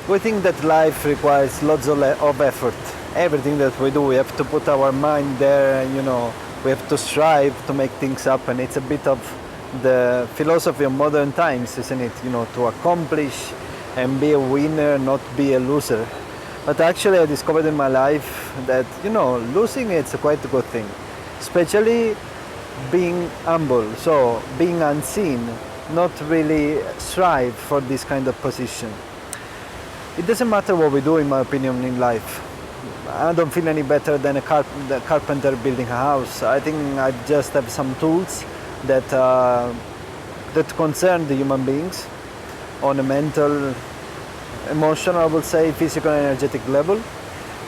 We think that life requires lots of effort. Everything that we do, we have to put our mind there, we have to strive to make things happen. It's a bit of the philosophy of modern times, isn't it? To accomplish and be a winner, not be a loser. But actually I discovered in my life that, losing it's quite a good thing. Especially being humble, so being unseen, not really strive for this kind of position. It doesn't matter what we do, in my opinion, in life. I don't feel any better than a carpenter building a house. I think I just have some tools that concern the human beings on a mental, emotional, I would say, physical and energetic level.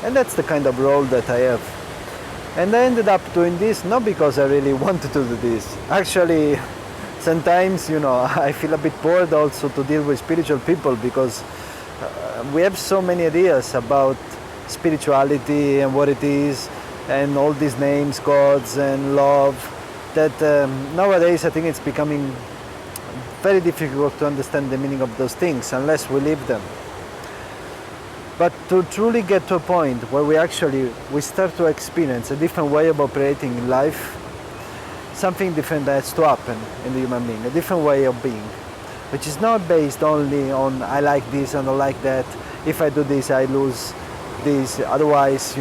And that's the kind of role that I have. And I ended up doing this not because I really wanted to do this. Actually, sometimes, I feel a bit bored also to deal with spiritual people because we have so many ideas about spirituality and what it is and all these names, gods and love, that nowadays I think it's becoming very difficult to understand the meaning of those things unless we live them. But to truly get to a point where we start to experience a different way of operating in life, something different has to happen in the human being, a different way of being, which is not based only on I like this and I like that, if I do this I lose this, otherwise,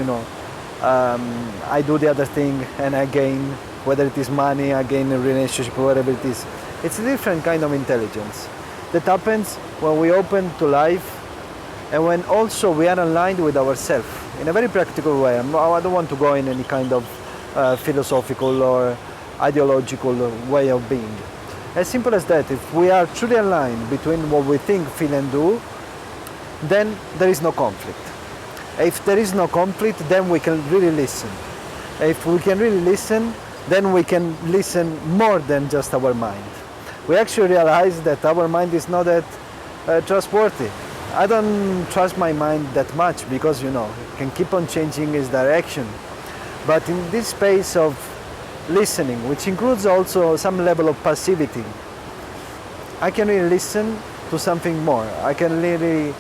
I do the other thing and I gain, whether it is money, I gain a relationship, whatever it is. It's a different kind of intelligence that happens when we open to life and when also we are aligned with ourselves in a very practical way. I don't want to go in any kind of philosophical or ideological way of being. As simple as that, if we are truly aligned between what we think, feel and do, then there is no conflict. If there is no conflict, then we can really listen. If we can really listen, then we can listen more than just our mind. We actually realize that our mind is not that trustworthy. I don't trust my mind that much because, it can keep on changing its direction. But in this space of listening, which includes also some level of passivity, I can really listen to something more. I can really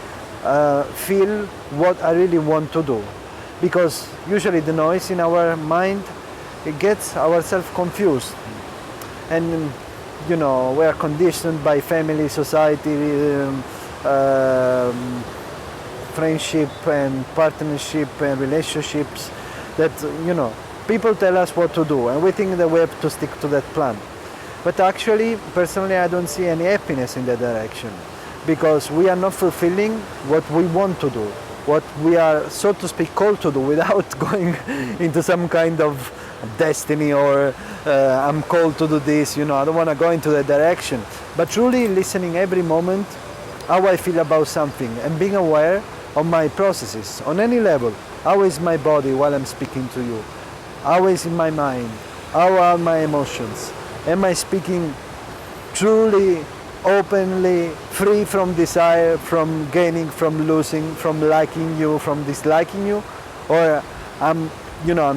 feel what I really want to do. Because usually the noise in our mind, it gets ourselves confused. And, we are conditioned by family, society, friendship and partnership and relationships that, people tell us what to do and we think that we have to stick to that plan. But actually, personally, I don't see any happiness in that direction because we are not fulfilling what we want to do, what we are, so to speak, called to do without going into some kind of destiny or I'm called to do this, I don't want to go into that direction. But truly listening every moment how I feel about something and being aware of my processes on any level. How is my body while I'm speaking to you? How is in my mind? How are my emotions? Am I speaking truly, openly, free from desire, from gaining, from losing, from liking you, from disliking you? Or I'm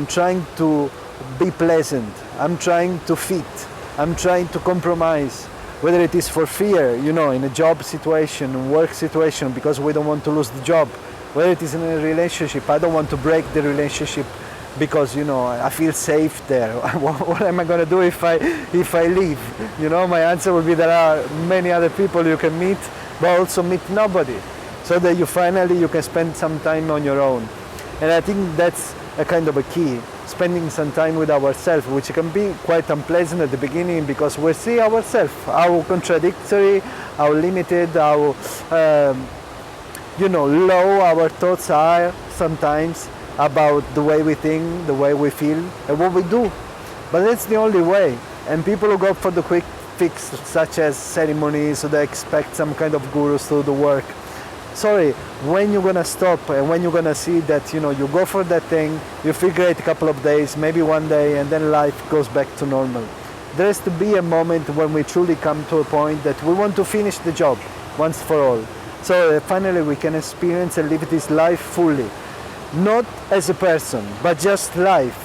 trying to be pleasant, I'm trying to fit, I'm trying to compromise, whether it is for fear, in a job situation, work situation, because we don't want to lose the job, whether it is in a relationship, I don't want to break the relationship because, I feel safe there. What am I going to do if I leave? My answer would be there are many other people you can meet, but also meet nobody, so that you can spend some time on your own. And I think that's a kind of a key, spending some time with ourselves, which can be quite unpleasant at the beginning because we see ourselves, how contradictory, how limited, how low our thoughts are sometimes about the way we think, the way we feel, and what we do. But that's the only way. And people who go for the quick fix, such as ceremonies, so they expect some kind of gurus to do the work. Sorry, when you're gonna stop and when you're gonna see that, you go for that thing, you feel great a couple of days, maybe one day, and then life goes back to normal. There has to be a moment when we truly come to a point that we want to finish the job once for all. So finally we can experience and live this life fully. Not as a person, but just life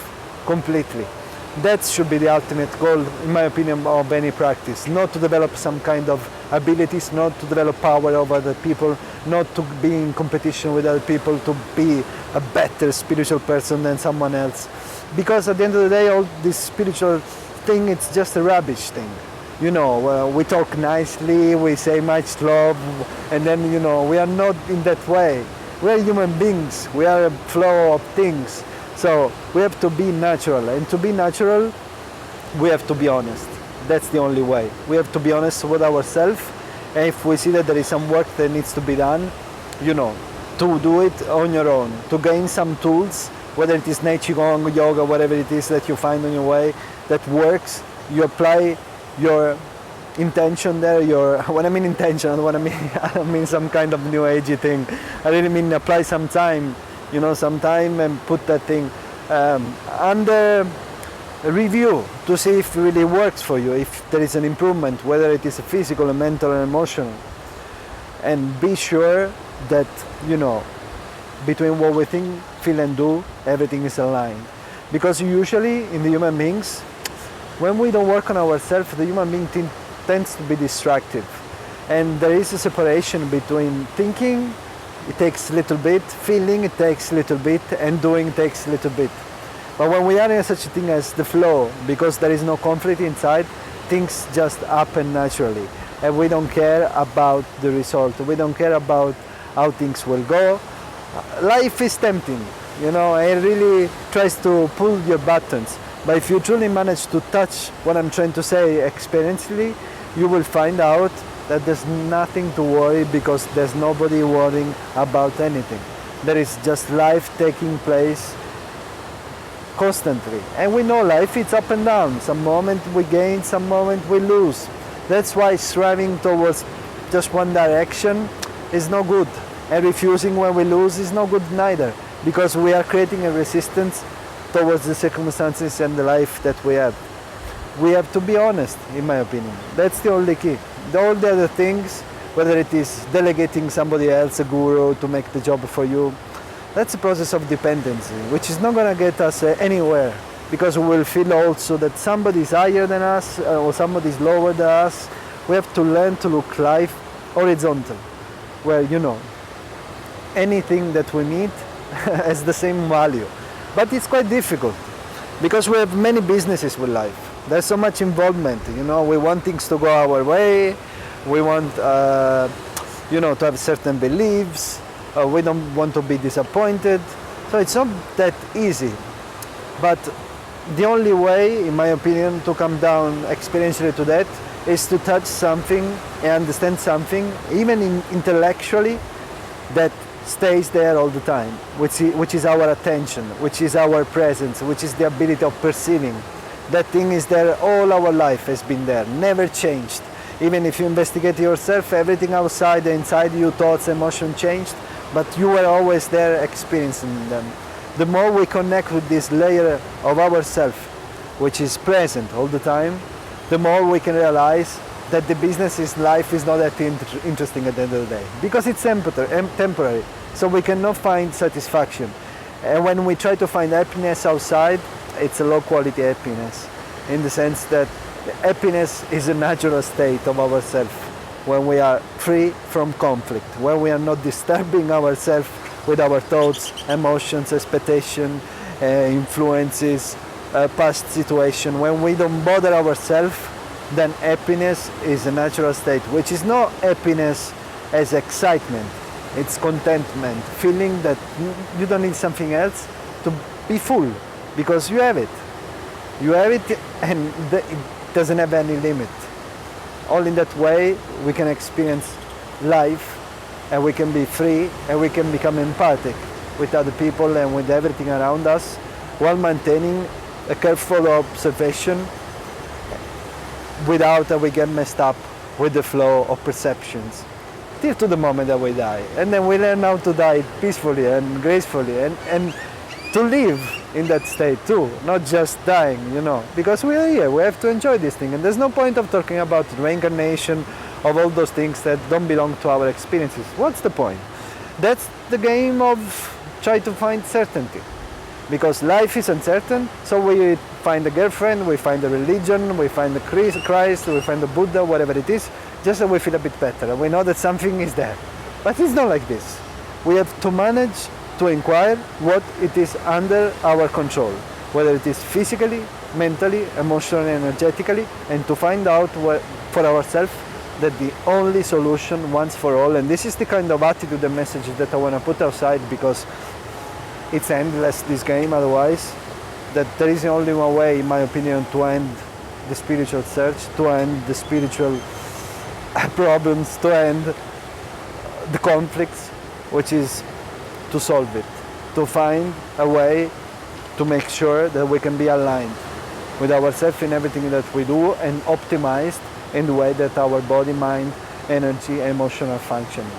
completely. That should be the ultimate goal, in my opinion, of any practice. Not to develop some kind of abilities, not to develop power over other people, not to be in competition with other people, to be a better spiritual person than someone else. Because at the end of the day, all this spiritual thing, it's just a rubbish thing. You know, we talk nicely, we say much love, and then, you know, we are not in that way. We are human beings, we are a flow of things. So we have to be natural, and to be natural, we have to be honest. That's the only way. We have to be honest with ourselves, and if we see that there is some work that needs to be done, you know, to do it on your own, to gain some tools, whether it is Qigong, yoga, whatever it is that you find on your way that works, you apply your intention there, when I mean intention, I don't mean some kind of new agey thing. I really mean apply some time, you know, some time, and put that thing under review to see if it really works for you, if there is an improvement, whether it is physical, mental, and emotional. And be sure that, you know, between what we think, feel, and do, everything is aligned. Because usually in the human beings, when we don't work on ourselves, the human being tends to be distracted. And there is a separation between thinking, it takes a little bit, feeling, it takes a little bit, and doing takes a little bit. But when we are in such a thing as the flow, because there is no conflict inside, things just happen naturally. And we don't care about the result. We don't care about how things will go. Life is tempting, you know, it really tries to pull your buttons. But if you truly manage to touch what I'm trying to say experientially, you will find out that there's nothing to worry, because there's nobody worrying about anything. There is just life taking place constantly. And we know life, it's up and down. Some moment we gain, some moment we lose. That's why striving towards just one direction is no good. And refusing when we lose is no good neither, because we are creating a resistance towards the circumstances and the life that we have. We have to be honest, in my opinion. That's the only key. All the other things, whether it is delegating somebody else, a guru, to make the job for you, that's a process of dependency, which is not going to get us anywhere, because we will feel also that somebody is higher than us or somebody is lower than us. We have to learn to look life horizontal, where, you know, anything that we meet has the same value. But it's quite difficult, because we have many businesses with life. There's so much involvement, you know, we want things to go our way, we want, you know, to have certain beliefs, we don't want to be disappointed. So it's not that easy. But the only way, in my opinion, to come down experientially to that is to touch something and understand something, even intellectually, that stays there all the time, which is our attention, which is our presence, which is the ability of perceiving. That thing is there all our life, has been there, never changed. Even if you investigate yourself, everything outside and inside you, thoughts, emotion changed, but you were always there experiencing them. The more we connect with this layer of ourself, which is present all the time, the more we can realize that the business is life is not that interesting at the end of the day, because it's temporary. So we cannot find satisfaction. And when we try to find happiness outside, it's a low quality happiness, in the sense that happiness is a natural state of ourselves when we are free from conflict, when we are not disturbing ourselves with our thoughts, emotions, expectations, influences, past situation. When we don't bother ourselves, then happiness is a natural state, which is not happiness as excitement. It's contentment, feeling that you don't need something else to be full, because you have it. You have it, and it doesn't have any limit. Only in that way we can experience life, and we can be free, and we can become empathic with other people and with everything around us, while maintaining a careful observation without that we get messed up with the flow of perceptions, till to the moment that we die. And then we learn how to die peacefully and gracefully, and to live in that state too, not just dying, you know, because we are here, we have to enjoy this thing, and there's no point of talking about reincarnation, of all those things that don't belong to our experiences. What's the point? That's the game of try to find certainty. because life is uncertain. So we find a girlfriend, we find a religion, we find the Christ, we find the Buddha, whatever it is, just so we feel a bit better. We know that something is there. But it's not like this. We have to manage to inquire what it is under our control, whether it is physically, mentally, emotionally, energetically, and to find out for ourselves that the only solution once for all, and this is the kind of attitude and message that I want to put outside, because it's endless, this game, otherwise, that there is only one way, in my opinion, to end the spiritual search, to end the spiritual problems, to end the conflicts, which is to solve it, to find a way to make sure that we can be aligned with ourselves in everything that we do, and optimized in the way that our body, mind, energy, emotion are functioning.